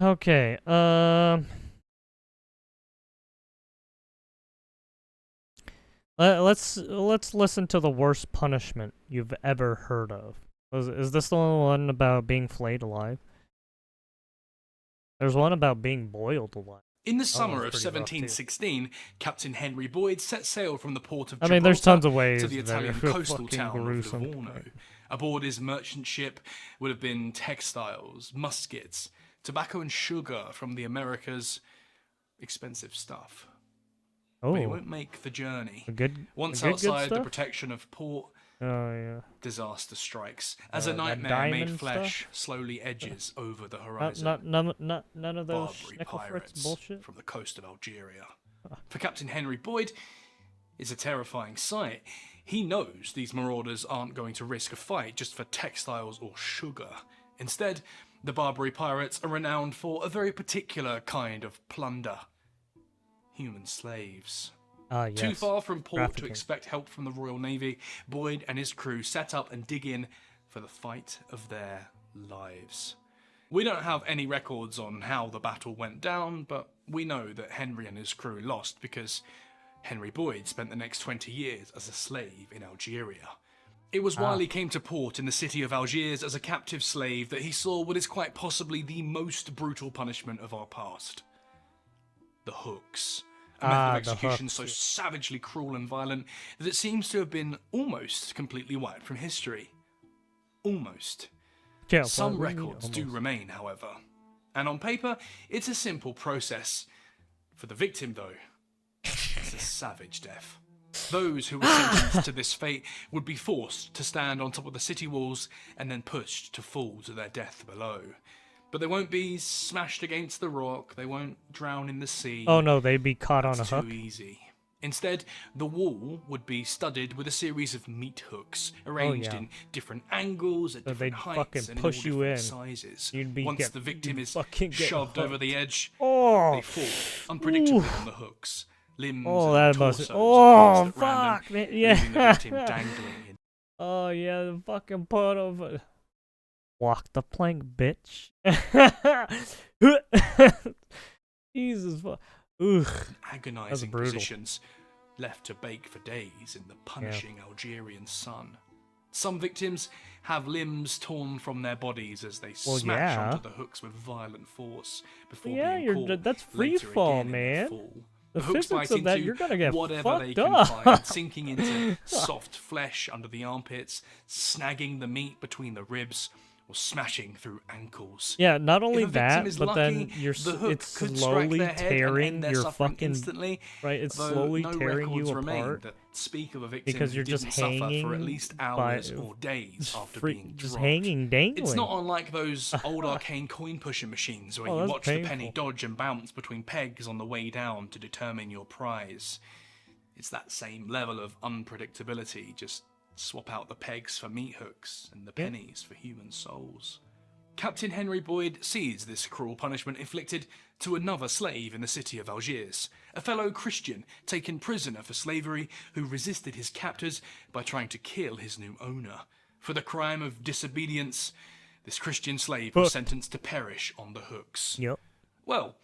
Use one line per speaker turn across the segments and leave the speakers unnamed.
Okay, let's listen to the worst punishment you've ever heard of. Is this the one about being flayed alive? There's one about being boiled alive.
In the
That one's
summer of
pretty rough too.
1716, Captain Henry Boyd set sail from the port of
I mean, there's
Gibraltar
tons of
to
ways
the
that are
Italian coastal
fucking
town of
gruesome.
Livorno. Aboard his merchant ship would have been textiles, muskets, tobacco and sugar from the Americas, expensive stuff. But he
Oh,
won't make the journey.
good
Once outside the
stuff.
protection of port,
Oh yeah.
disaster strikes as a
That
nightmare made
diamond
flesh
stuff.
slowly edges over the horizon.
None of those
Barbary
Schnickelfritz
pirates
bullshit.
from the coast of Algeria. For Captain Henry Boyd, it's a terrifying sight. He knows these marauders aren't going to risk a fight just for textiles or sugar. Instead, the Barbary pirates are renowned for a very particular kind of plunder. Human slaves.
Yes.
Too far from port
Trafficking.
to expect help from the Royal Navy, Boyd and his crew set up and dig in for the fight of their lives. We don't have any records on how the battle went down, but we know that Henry and his crew lost because Henry Boyd spent the next 20 years as a slave in Algeria. It was while he came to port in the city of Algiers as a captive slave that he saw what is quite possibly the most brutal punishment of our past. The hooks. A method of execution so savagely cruel and violent that it seems to have been almost completely wiped from history. Almost. Some records do remain, however. And on paper, it's a simple process. For the victim, though, it's a savage death. Those who were sentenced to this fate would be forced to stand on top of the city walls and then pushed to fall to their death below. But they won't be smashed against the rock, they won't drown in the sea.
Oh no, they'd be caught on a hook.
Too easy. Instead, the wall would be studded with a series of meat hooks, arranged in different angles, at different heights, and in all different sizes. Once the victim is shoved over the edge, they fall unpredictably on the hooks. Limbs and torsos are placed at random, leaving the victim dangling.
Oh yeah, the fucking part of walk the plank, bitch. Jesus fuck. Ugh.
Agonizing positions, left to bake for days in the punishing Algerian sun. Some victims have limbs torn from their bodies as they smash onto the hooks with violent force before being caught
that's free fall, man.
The hooks bite into
you're gonna get
whatever they can find, sinking into soft flesh under the armpits, snagging the meat between the ribs, or smashing through ankles.
Yeah, not only that, but
lucky,
then it's
slowly
slowly tearing
your
fucking
instantly.
Right, it's slowly tearing you apart
that speak of a victim
because you're
who
just
didn't suffer
hanging
for at least hours or days after being
just
drugged.
hanging, dangling.
It's not unlike those old arcane coin pusher machines where you watch the penny dodge and bounce between pegs on the way down to determine your prize. It's that same level of unpredictability, just swap out the pegs for meat hooks and the pennies for human souls. Captain Henry Boyd sees this cruel punishment inflicted to another slave in the city of Algiers, a fellow Christian taken prisoner for slavery who resisted his captors by trying to kill his new owner. For the crime of disobedience, this Christian slave was sentenced to perish on the hooks.
Yep.
Well,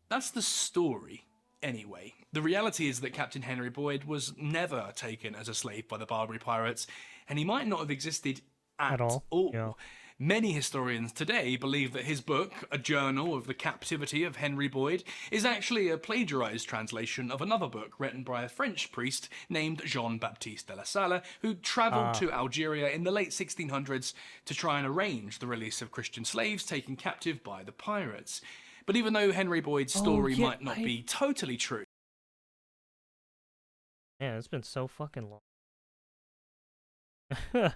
that's the story. Anyway, the reality is that Captain Henry Boyd was never taken as a slave by the Barbary pirates, and he might not have existed at all.
Yeah.
Many historians today believe that his book, A Journal of the Captivity of Henry Boyd, is actually a plagiarized translation of another book written by a French priest named Jean-Baptiste de la Salle, who travelled to Algeria in the late 1600s to try and arrange the release of Christian slaves taken captive by the pirates. But even though Henry Boyd's story might not be totally true...
Yeah, it's been so fucking long.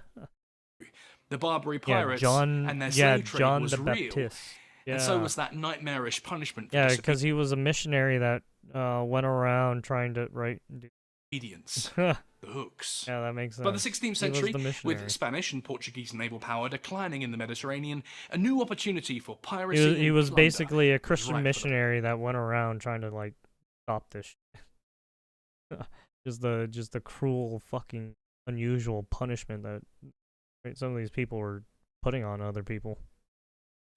The Barbary pirates and their slave trade was
the
real.
Baptiste. Yeah.
And so was that nightmarish punishment for
because he was a missionary that went around trying to
disobedience. The hooks.
Yeah, that makes sense.
By the 16th century, with Spanish and Portuguese naval power declining in the Mediterranean, a new opportunity for piracy
he was basically a Christian missionary that went around trying to like stop this shit. just the cruel fucking unusual punishment that some of these people were putting on other people.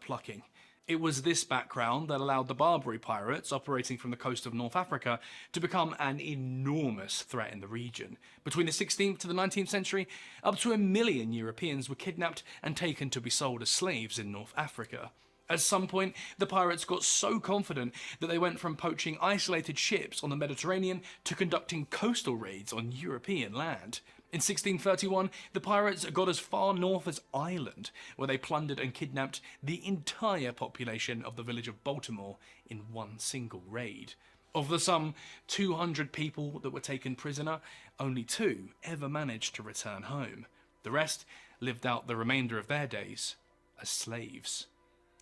Plucking. It was this background that allowed the Barbary pirates, operating from the coast of North Africa, to become an enormous threat in the region. Between the 16th to the 19th century, up to 1 million Europeans were kidnapped and taken to be sold as slaves in North Africa. At some point, the pirates got so confident that they went from poaching isolated ships on the Mediterranean to conducting coastal raids on European land. In 1631, the pirates got as far north as Ireland, where they plundered and kidnapped the entire population of the village of Baltimore in one single raid. Of the some 200 people that were taken prisoner, only 2 ever managed to return home. The rest lived out the remainder of their days as slaves.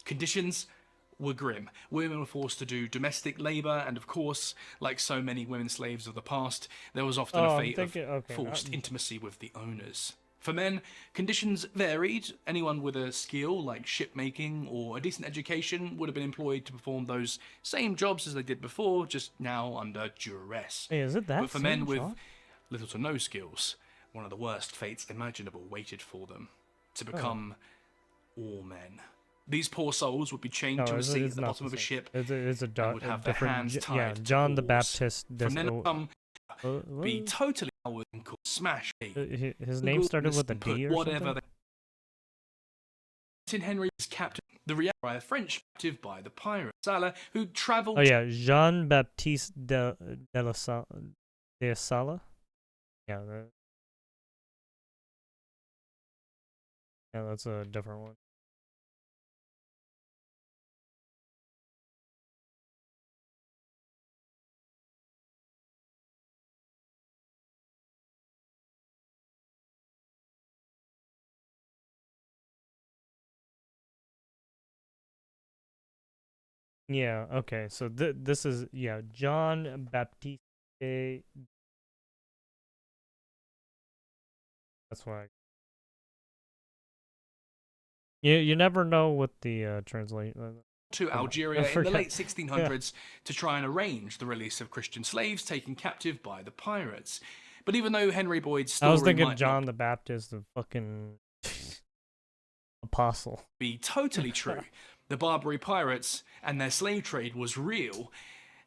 Conditions were grim. Women were forced to do domestic labour, and of course, like so many women slaves of the past, there was often a fate of forced intimacy with the owners. For men, conditions varied. Anyone with a skill like shipmaking or a decent education would have been employed to perform those same jobs as they did before, just now under duress.
Hey, is it that
but for men with little to no skills, one of the worst fates imaginable waited for them: to become all men. These poor souls would be chained to a seat at the bottom of a ship and would have their hands tied.
Yeah, John the Baptist.
From then on, be totally and called smash.
His name started with a D or something?
Henry was captain, the reality by a French captive by the pirate Salah, who travelled...
Oh yeah, Jean-Baptiste de Sala? Yeah, that's a different one. Yeah, okay, so this is, yeah, John Baptiste. That's why. You never know what the translation.
To Algeria in the late 1600s to try and arrange the release of Christian slaves taken captive by the pirates. But even though Henry Boyd's story
I was thinking John the Baptist, the fucking apostle,
be totally true, the Barbary pirates and their slave trade was real,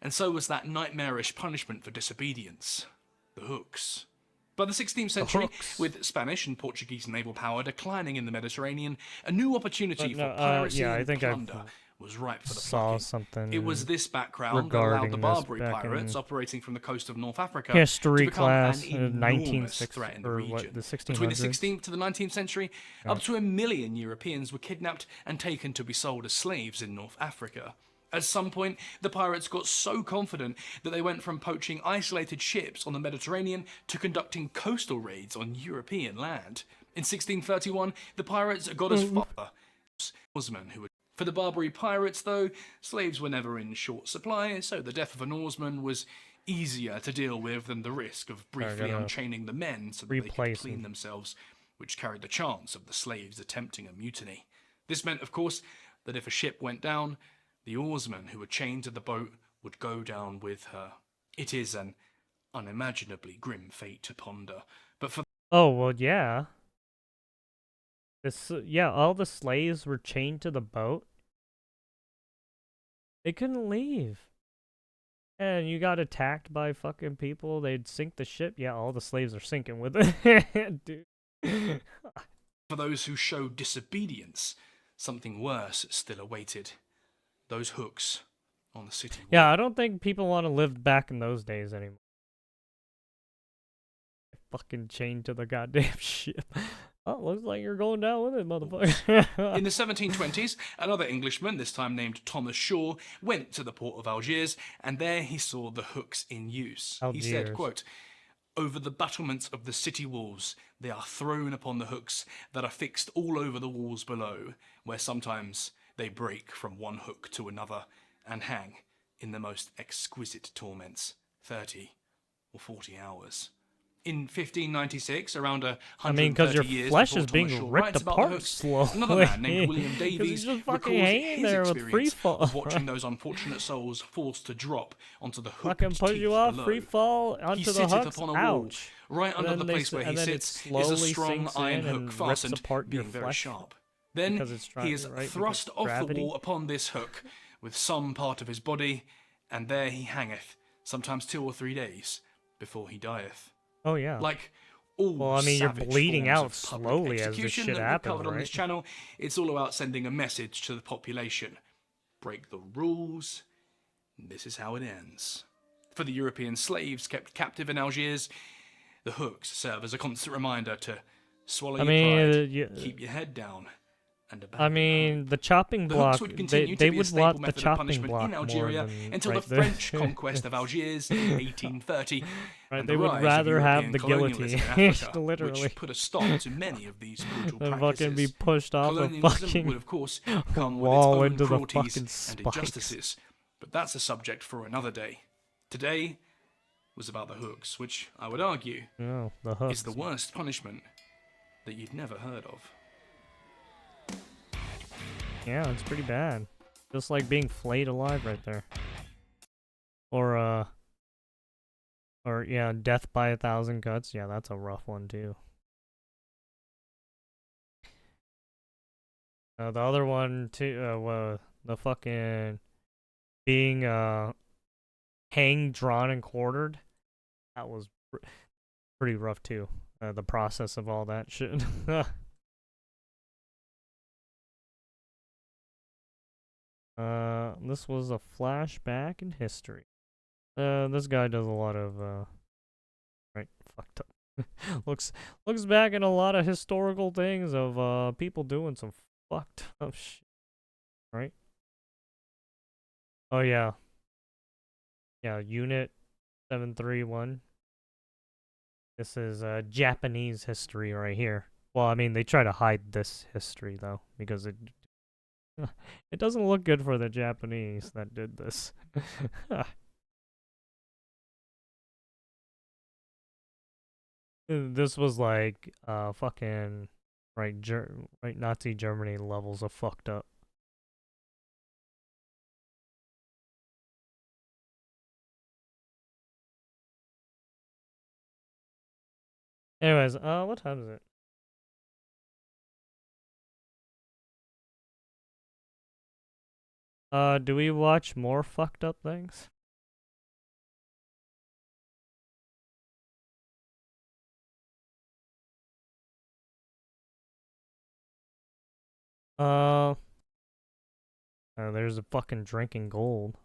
and so was that nightmarish punishment for disobedience: the hooks. By the 16th century, with Spanish and Portuguese naval power declining in the Mediterranean, a new opportunity for piracy and plunder was ripe for the plucking. It was this background that allowed the Barbary pirates, operating from the coast of North Africa, to become an enormous threat in the region. Between the 16th to the 19th century, up to 1 million Europeans were kidnapped and taken to be sold as slaves in North Africa. At some point, the pirates got so confident that they went from poaching isolated ships on the Mediterranean to conducting coastal raids on European land. In 1631, the pirates got as far as oarsmen who were... For the Barbary pirates, though, slaves were never in short supply, so the death of an oarsman was easier to deal with than the risk of briefly unchaining the men so that they could clean themselves, which carried the chance of the slaves attempting a mutiny. This meant, of course, that if a ship went down, the oarsmen who were chained to the boat would go down with her. It is an unimaginably grim fate to ponder, but for...
Oh, well, yeah. All the slaves were chained to the boat. They couldn't leave. And you got attacked by fucking people, they'd sink the ship. Yeah, all the slaves are sinking with it. Dude.
For those who showed disobedience, something worse still awaited. Those hooks on the city wall.
Yeah, I don't think people want to live back in those days anymore. Fucking chained to the goddamn ship. Oh, looks like you're going down with it, motherfucker.
In the 1720s, another Englishman, this time named Thomas Shaw, went to the port of Algiers, and there he saw the hooks in use. Algiers. He said, quote, "Over the battlements of the city walls, they are thrown upon the hooks that are fixed all over the walls below, where sometimes they break from one hook to another and hang in the most exquisite torments, 30 or 40 hours. In 1596, around 130 years
flesh
before
is being
Thomas Shaw
ripped
writes about
apart
the hooks,
slowly.
another man named William Davies recalls his
there with
experience
freefall.
of watching those unfortunate souls forced to drop onto the hook
Fucking push you off,
below.
free fall onto
He
the
sitteth
hooks.
upon a wall.
Ouch.
Right under the place where he sits is a strong iron hook fastened,
apart
being
your
very
flesh.
sharp. Then
because it's
he is
right?
thrust
Because
off
gravity?
the wall upon this hook with some part of his body, and there he hangeth, sometimes 2 or 3 days, before he dieth.
Oh yeah.
Like all
Well, I mean, you're
savage
bleeding
forms
out
of public
slowly as this
execution
shit
that we've
happens,
covered on
right?
this channel, it's all about sending a message to the population. Break the rules, and this is how it ends. For the European slaves kept captive in Algiers, the hooks serve as a constant reminder to swallow your pride, keep your head down, and abandon hope.
the chopping
The hooks
block,
would continue to
they
be a
would
staple
want the
method of
chopping
punishment
block
in
more
Algeria
than
until the
right
French conquest of Algiers in 1830
right,
and
they
the
would
rise
rather
of
have
European
the
colonialism
guillotine,
in Africa,
literally,
which put a stop to many of these brutal
than fucking be
practices.
pushed off a
Colonialism
fucking
would, of course, come with its
wall
own
into the
cruelties
fucking
and
spikes.
injustices, but that's a subject for another day. Today was about the hooks, which I would argue
Oh, the hooks.
is the worst punishment that you've never heard of.
Yeah, it's pretty bad. Just like being flayed alive right there. Or yeah, death by 1,000 cuts. Yeah, that's a rough one too. The other one too, the fucking being hanged, drawn, and quartered. That was pretty rough too. The process of all that shit. This was a flashback in history. This guy does a lot of right, fucked up. looks back at a lot of historical things of people doing some fucked up shit. Right? Oh yeah. Yeah, Unit 731. This is Japanese history right here. Well, I mean, they try to hide this history though because it doesn't look good for the Japanese that did this. This was like fucking right right Nazi Germany levels of fucked up. Anyways, what time is it? Do we watch more fucked up things? There's a fucking drinking gold.